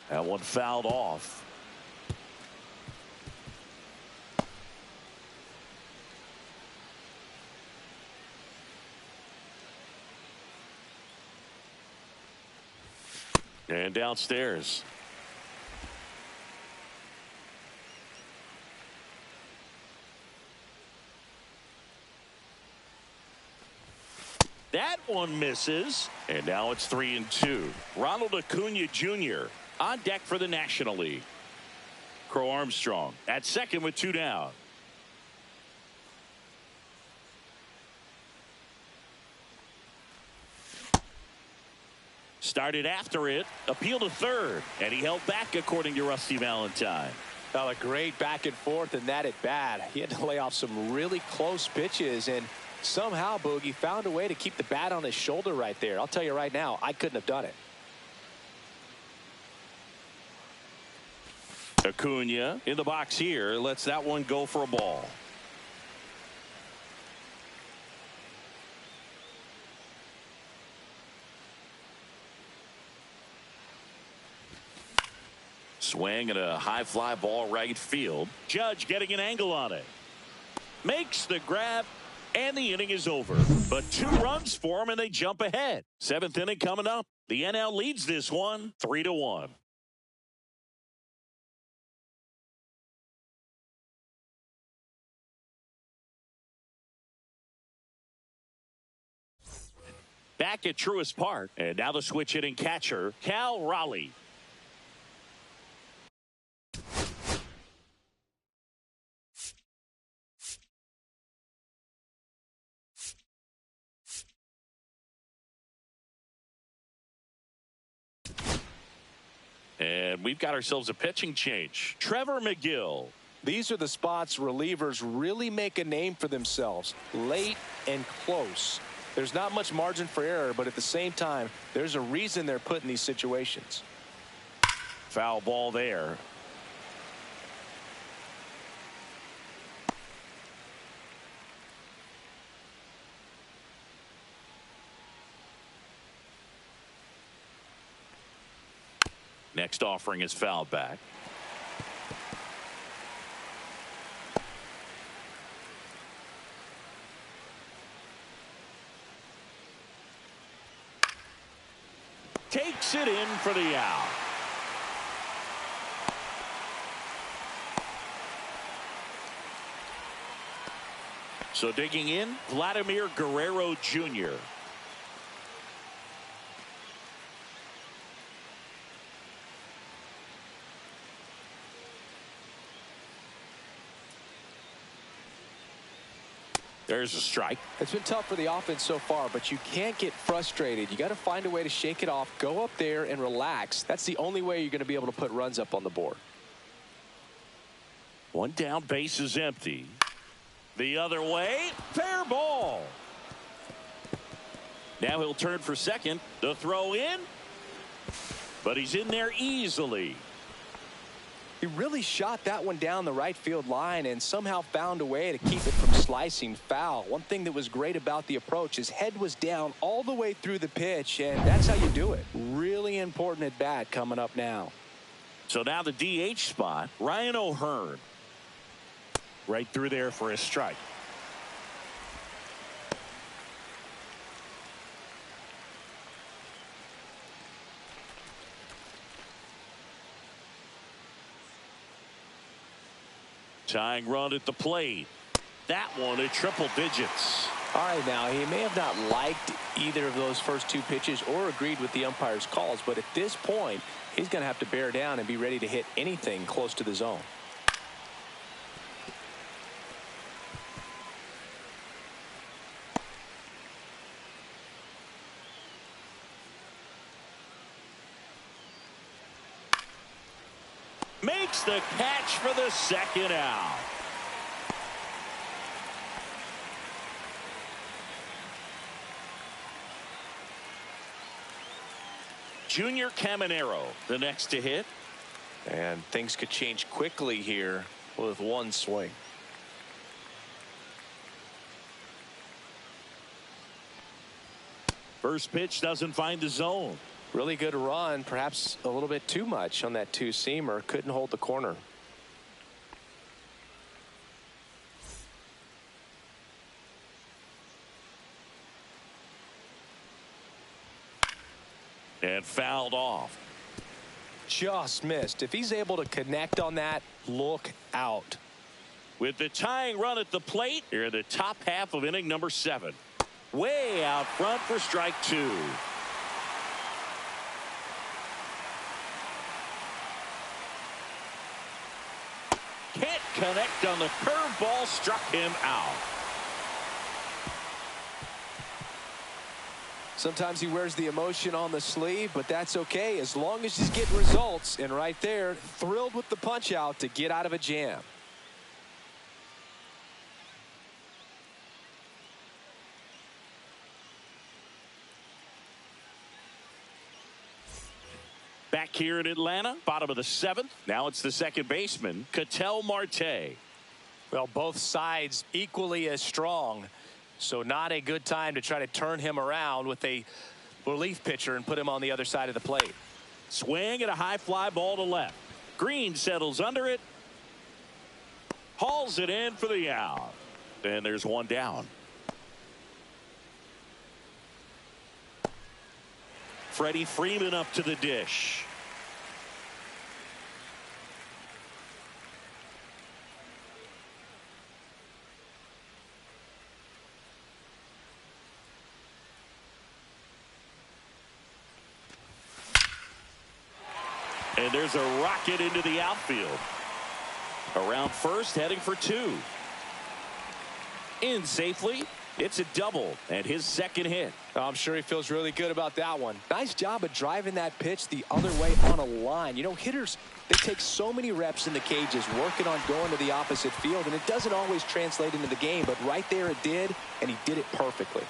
That one fouled off. And downstairs. That one misses. And now it's 3-2. Ronald Acuna Jr. on deck for the National League. Crow Armstrong at second with 2 down. Started after it, appealed to third, and he held back according to Rusty Valentine. Well, a great back and forth in that at bat. He had to lay off some really close pitches, and somehow Boogie found a way to keep the bat on his shoulder right there. I'll tell you right now, I couldn't have done it. Acuna in the box here, lets that one go for a ball. Swing and a high fly ball right field. Judge getting an angle on it. Makes the grab, and the inning is over. But 2 runs for him, and they jump ahead. 7th inning coming up. The NL leads this one 3-1. Back at Truist Park, and now the switch hitting catcher, Cal Raleigh. And we've got ourselves a pitching change. Trevor McGill. These are the spots relievers really make a name for themselves. Late and close. There's not much margin for error, but at the same time, there's a reason they're put in these situations. Foul ball there. next offering is fouled back. Takes it in for the out. So digging in, Vladimir Guerrero Jr. There's a strike. It's been tough for the offense so far, but you can't get frustrated. You got to find a way to shake it off, go up there and relax. That's the only way you're going to be able to put runs up on the board. One down, base is empty. The other way, fair ball. Now he'll turn for second. The throw in, but he's in there easily. He really shot that one down the right field line and somehow found a way to keep it from slicing foul. One thing that was great about the approach, his head was down all the way through the pitch, and that's how you do it. Really important at bat coming up now. So now the DH spot, Ryan O'Hearn. Right through there for a strike. Tying run at the plate. That one at triple digits. All right, now he may have not liked either of those first two pitches or agreed with the umpire's calls, but at this point he's going to have to bear down and be ready to hit anything close to the zone. Makes the catch for the second out. Junior Caminero, the next to hit. And things could change quickly here with one swing. First pitch doesn't find the zone. Really good run, perhaps a little bit too much on that two-seamer. Couldn't hold the corner. And fouled off. Just missed. If he's able to connect on that, look out. With the tying run at the plate, here in the top half of inning number 7. Way out front for strike 2. Can't connect on the curveball, struck him out. Sometimes he wears the emotion on the sleeve, but that's okay as long as he's getting results. And right there, thrilled with the punch out to get out of a jam. Back here in Atlanta, bottom of the 7th. Now it's the second baseman, Ketel Marte. Well, both sides equally as strong. So not a good time to try to turn him around with a relief pitcher and put him on the other side of the plate. Swing at a high fly ball to left. Green settles under it. Hauls it in for the out. And there's one down. Freddie Freeman up to the dish. And there's a rocket into the outfield. Around first, heading for 2. In safely. It's a double and his second hit. I'm sure he feels really good about that one. Nice job of driving that pitch the other way on a line. You know, hitters, they take so many reps in the cages working on going to the opposite field, and it doesn't always translate into the game, but right there it did, and he did it perfectly.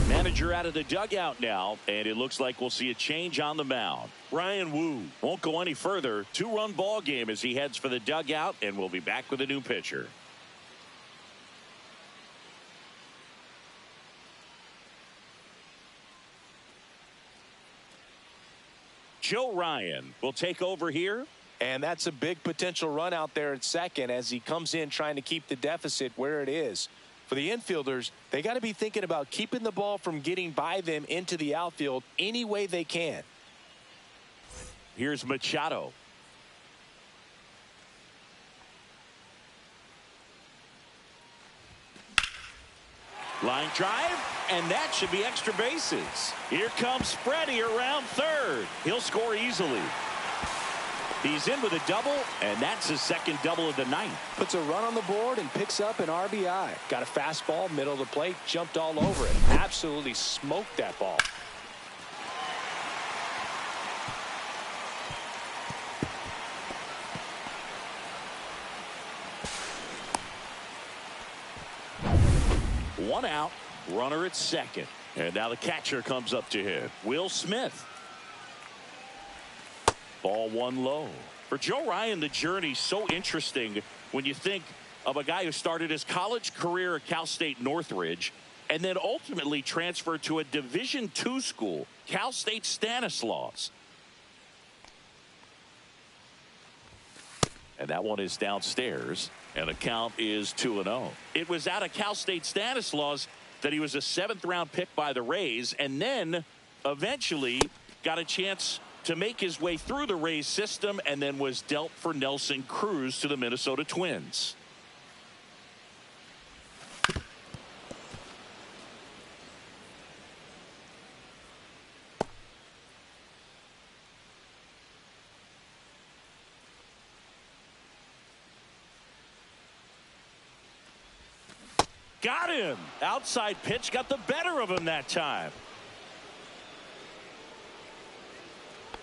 Manager out of the dugout now, and it looks like we'll see a change on the mound. Ryan Wu won't go any further. 2-run ball game as he heads for the dugout, and we'll be back with a new pitcher. Joe Ryan will take over here. And that's a big potential run out there at second as he comes in trying to keep the deficit where it is. For the infielders, they got to be thinking about keeping the ball from getting by them into the outfield any way they can. Here's Machado. Line drive, and that should be extra bases. Here comes Freddie around third. He'll score easily. He's in with a double, and that's his second double of the night. Puts a run on the board and picks up an RBI. Got a fastball, middle of the plate, jumped all over it. Absolutely smoked that ball. One out, runner at second. And now the catcher comes up to hit. Will Smith. Ball one low. For Joe Ryan, the journey's so interesting when you think of a guy who started his college career at Cal State Northridge and then ultimately transferred to a Division II school, Cal State Stanislaus. And that one is downstairs, and the count is 2-0. It was out of Cal State Stanislaus that he was a 7th-round pick by the Rays, and then eventually got a chance to make his way through the Rays system and then was dealt for Nelson Cruz to the Minnesota Twins. Got him. Outside pitch got the better of him that time.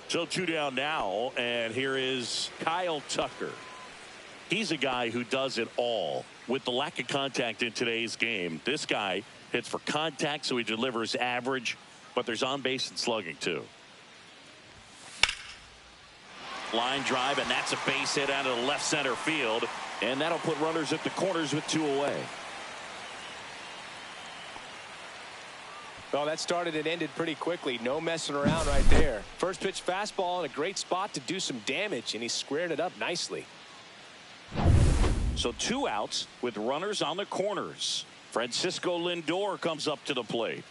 So 2 down now, and here is Kyle Tucker. He's a guy who does it all. With the lack of contact in today's game, this guy hits for contact, so he delivers average, but there's on base and slugging too. Line drive, and that's a base hit out of the left center field, and that'll put runners at the corners with 2 away. Well, that started and ended pretty quickly. No messing around right there. First pitch fastball in a great spot to do some damage, and he squared it up nicely. So 2 outs with runners on the corners. Francisco Lindor comes up to the plate.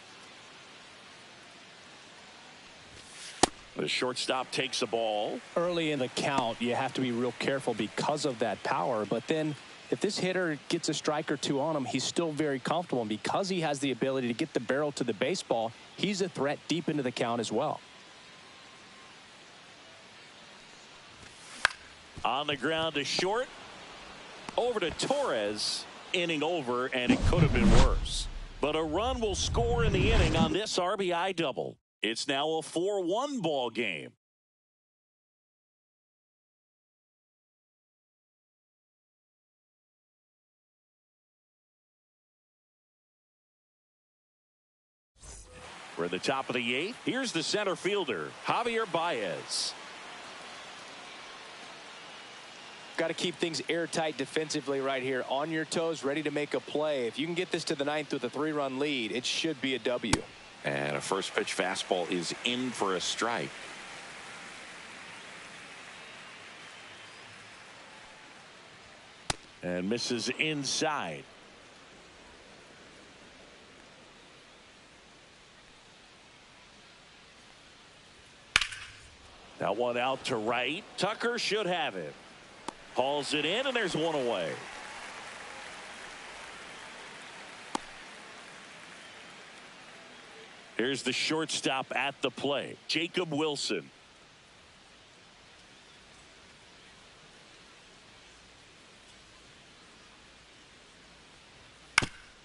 The shortstop takes the ball. Early in the count, you have to be real careful because of that power, but then if this hitter gets a strike or 2 on him, he's still very comfortable. And because he has the ability to get the barrel to the baseball, he's a threat deep into the count as well. On the ground to short. Over to Torres. Inning over, and it could have been worse. But a run will score in the inning on this RBI double. It's now a 4-1 ball game. We're at the top of the 8th. Here's the center fielder, Javier Baez. Got to keep things airtight defensively right here. On your toes, ready to make a play. If you can get this to the 9th with a 3-run lead, it should be a W. And a first pitch fastball is in for a strike. And misses inside. That one out to right. Tucker should have it. Hauls it in, and there's 1 away. Here's the shortstop at the plate, Jacob Wilson.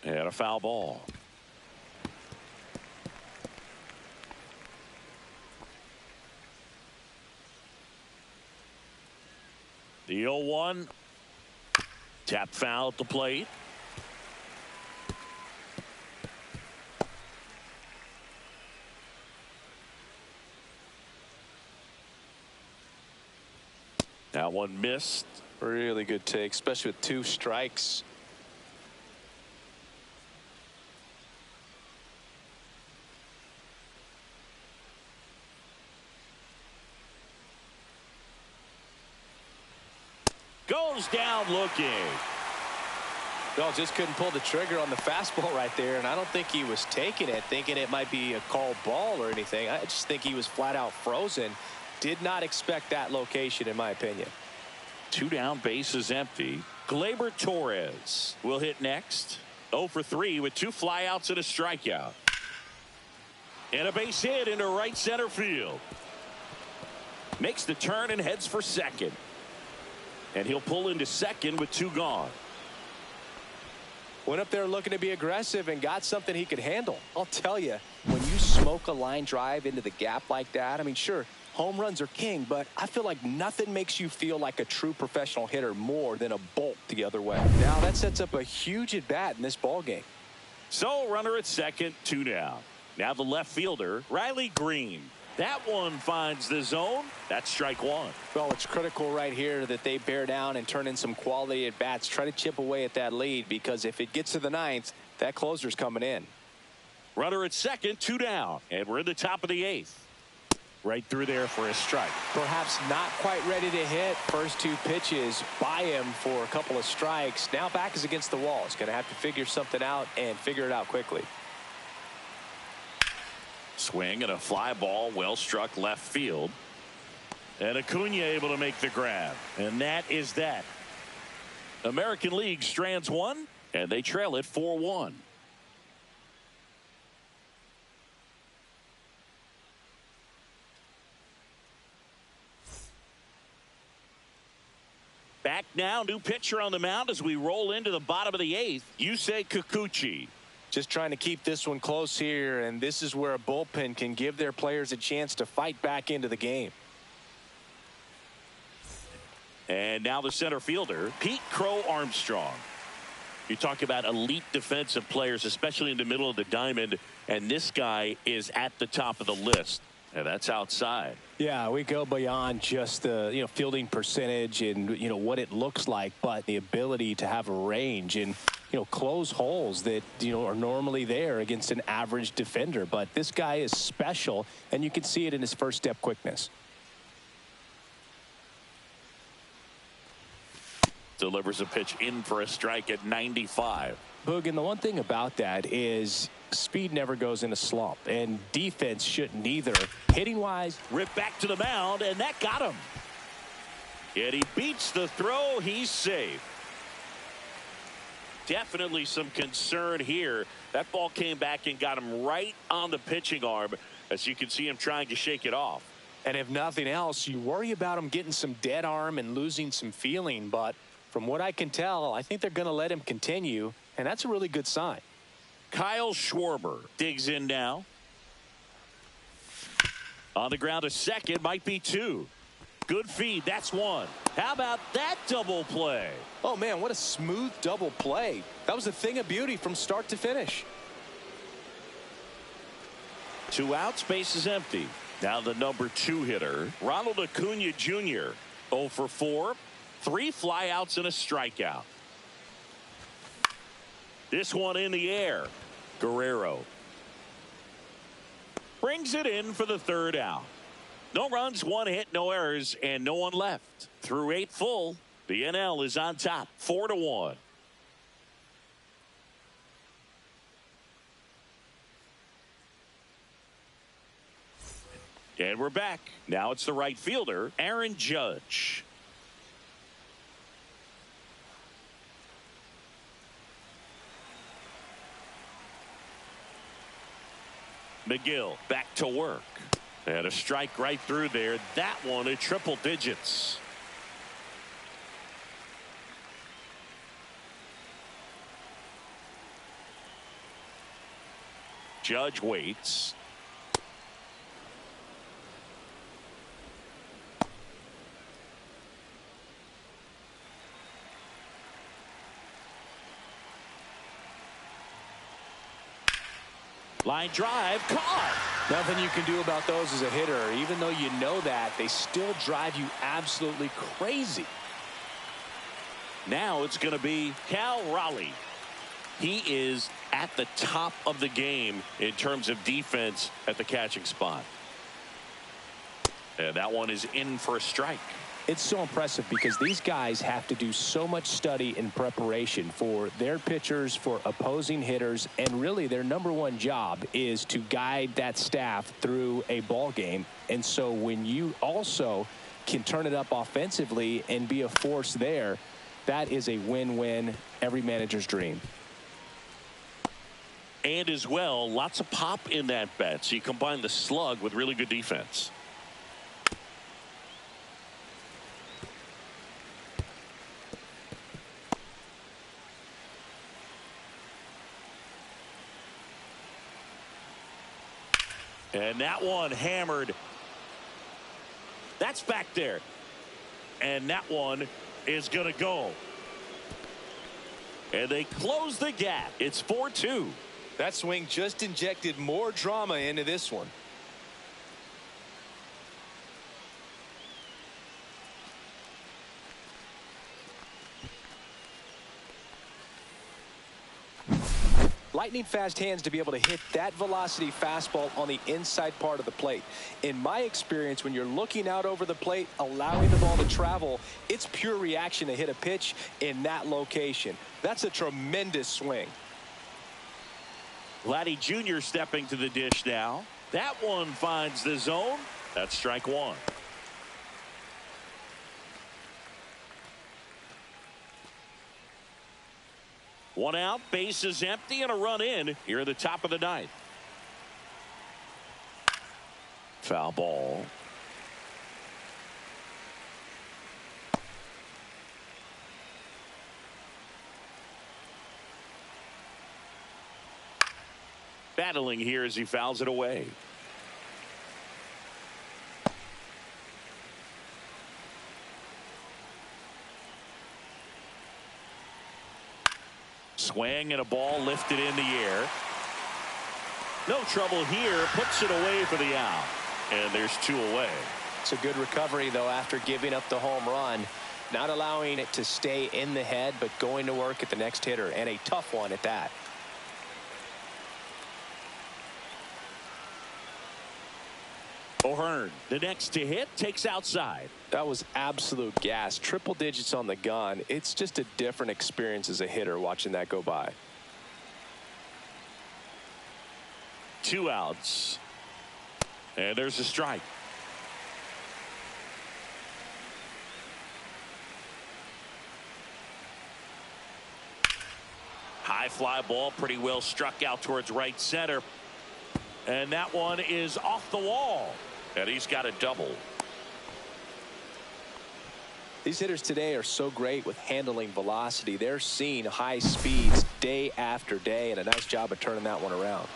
And a foul ball. The 0-1. Tap foul at the plate. That one missed. Really good take, especially with 2 strikes. goes down looking. Well, just couldn't pull the trigger on the fastball right there, and I don't think he was taking it, thinking it might be a called ball or anything. I just think he was flat out frozen. Did not expect that location, in my opinion. 2 down, bases empty. Gleyber Torres will hit next. 0 for 3 with 2 flyouts and a strikeout. And a base hit into right center field. Makes the turn and heads for second. And he'll pull into second with 2 gone. Went up there looking to be aggressive and got something he could handle. I'll tell you, when you smoke a line drive into the gap like that, I mean, sure, home runs are king, but I feel like nothing makes you feel like a true professional hitter more than a bolt the other way. Now that sets up a huge at bat in this ball game. So runner at second, 2 down. Now the left fielder, Riley Green. That one finds the zone. That's strike 1. Well, it's critical right here that they bear down and turn in some quality at bats. Try to chip away at that lead, because if it gets to the 9th, that closer's coming in. Runner at second, 2 down. And we're in the top of the 8th. Right through there for a strike. Perhaps not quite ready to hit. First 2 pitches by him for a couple of strikes. Now back is against the wall. He's going to have to figure something out and figure it out quickly. Swing and a fly ball, well struck left field. And Acuna able to make the grab. And that is that. American League strands 1, and they trail it 4-1. Back now, new pitcher on the mound as we roll into the bottom of the 8th. Yusei Kikuchi. Just trying to keep this one close here, and this is where a bullpen can give their players a chance to fight back into the game. And now the center fielder, Pete Crow Armstrong. You talk about elite defensive players, especially in the middle of the diamond, and this guy is at the top of the list. And that's outside. Yeah, we go beyond just the fielding percentage and what it looks like, but the ability to have a range and close holes that are normally there against an average defender. But this guy is special, and you can see it in his first step quickness. Delivers a pitch in for a strike at 95. Boog, and the one thing about that is speed never goes in a slump, and defense shouldn't either. Hitting wise, ripped back to the mound, and that got him. Yet he beats the throw. He's safe. Definitely some concern here. That ball came back and got him right on the pitching arm, as you can see him trying to shake it off. And if nothing else, you worry about him getting some dead arm and losing some feeling. But from what I can tell, I think they're going to let him continue, and that's a really good sign. Kyle Schwarber digs in now. On the ground, a second, might be 2. Good feed, that's 1. How about that double play? Oh man, what a smooth double play. That was a thing of beauty from start to finish. 2 outs, base is empty. Now the number 2 hitter, Ronald Acuna Jr. 0 for 4, 3 flyouts and a strikeout. This one in the air. Guerrero brings it in for the 3rd out. No runs, 1 hit, no errors, and no one left. Through 8 full, the NL is on top, 4-1. And we're back. Now it's the right fielder, Aaron Judge. McGill back to work. And a strike right through there. That one at triple digits. Judge waits. Line drive, caught. Nothing you can do about those as a hitter. Even though you know that, they still drive you absolutely crazy. Now it's going to be Cal Raleigh. He is at the top of the game in terms of defense at the catching spot. And that one is in for a strike. It's so impressive because these guys have to do so much study and preparation for their pitchers, for opposing hitters, and really their #1 job is to guide that staff through a ball game. And so when you also can turn it up offensively and be a force there, that is a win-win, every manager's dream. And as well, lots of pop in that bat. So you combine the slug with really good defense. And that one hammered. That's back there. And that one is going to go. And they close the gap. It's 4-2. That swing just injected more drama into this one. Lightning fast hands to be able to hit that velocity fastball on the inside part of the plate. In my experience, when you're looking out over the plate, allowing the ball to travel, it's pure reaction to hit a pitch in that location. That's a tremendous swing. Vladdy Jr. stepping to the dish now. That one finds the zone. That's strike one. One out, base is empty, and a run in here at the top of the ninth. Foul ball. Battling here as he fouls it away. Swing and a ball lifted in the air. No trouble here. Puts it away for the out. And there's 2 away. It's a good recovery, though, after giving up the home run. Not allowing it to stay in the head, but going to work at the next hitter. And a tough one at that. O'Hearn, the next to hit, takes outside. That was absolute gas. Triple digits on the gun. It's just a different experience as a hitter watching that go by. 2 outs. And there's a strike. High fly ball, pretty well struck out towards right center. And that one is off the wall. And he's got a double. These hitters today are so great with handling velocity. They're seeing high speeds day after day, and a nice job of turning that one around.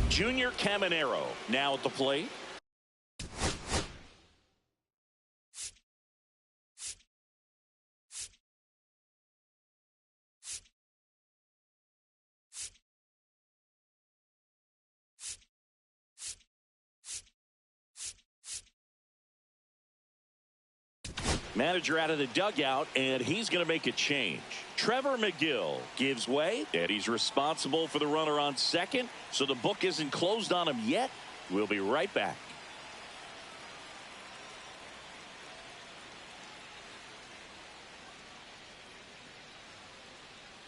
Junior Caminero now at the plate. Manager out of the dugout, and he's going to make a change. Trevor McGill gives way, and he's responsible for the runner on second, so the book isn't closed on him yet. We'll be right back.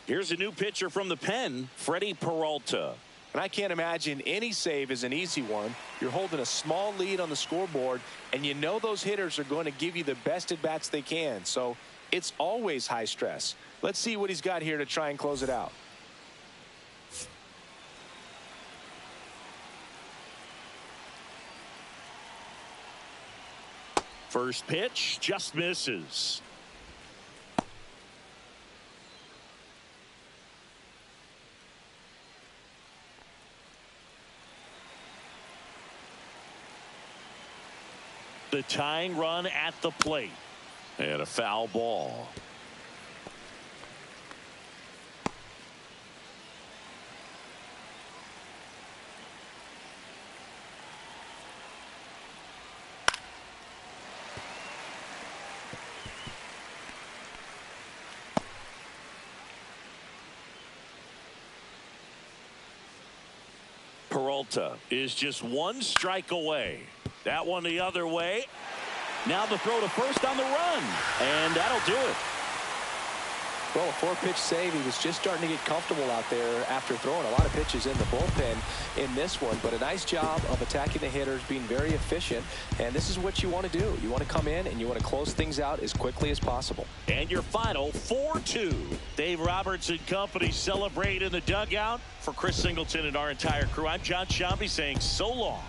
Here's a new pitcher from the pen, Freddie Peralta. And I can't imagine any save is an easy one. You're holding a small lead on the scoreboard, and you know those hitters are going to give you the best at-bats they can. So it's always high stress. Let's see what he's got here to try and close it out. First pitch just misses. The tying run at the plate. And a foul ball. Peralta is just one strike away. That one the other way. Now the throw to first on the run, and that'll do it. Well, a 4-pitch save. He was just starting to get comfortable out there after throwing a lot of pitches in the bullpen in this one. But a nice job of attacking the hitters, being very efficient. And this is what you want to do. You want to come in and you want to close things out as quickly as possible. And your final 4-2. Dave Roberts and company celebrate in the dugout. For Chris Singleton and our entire crew, I'm John Shambi saying so long.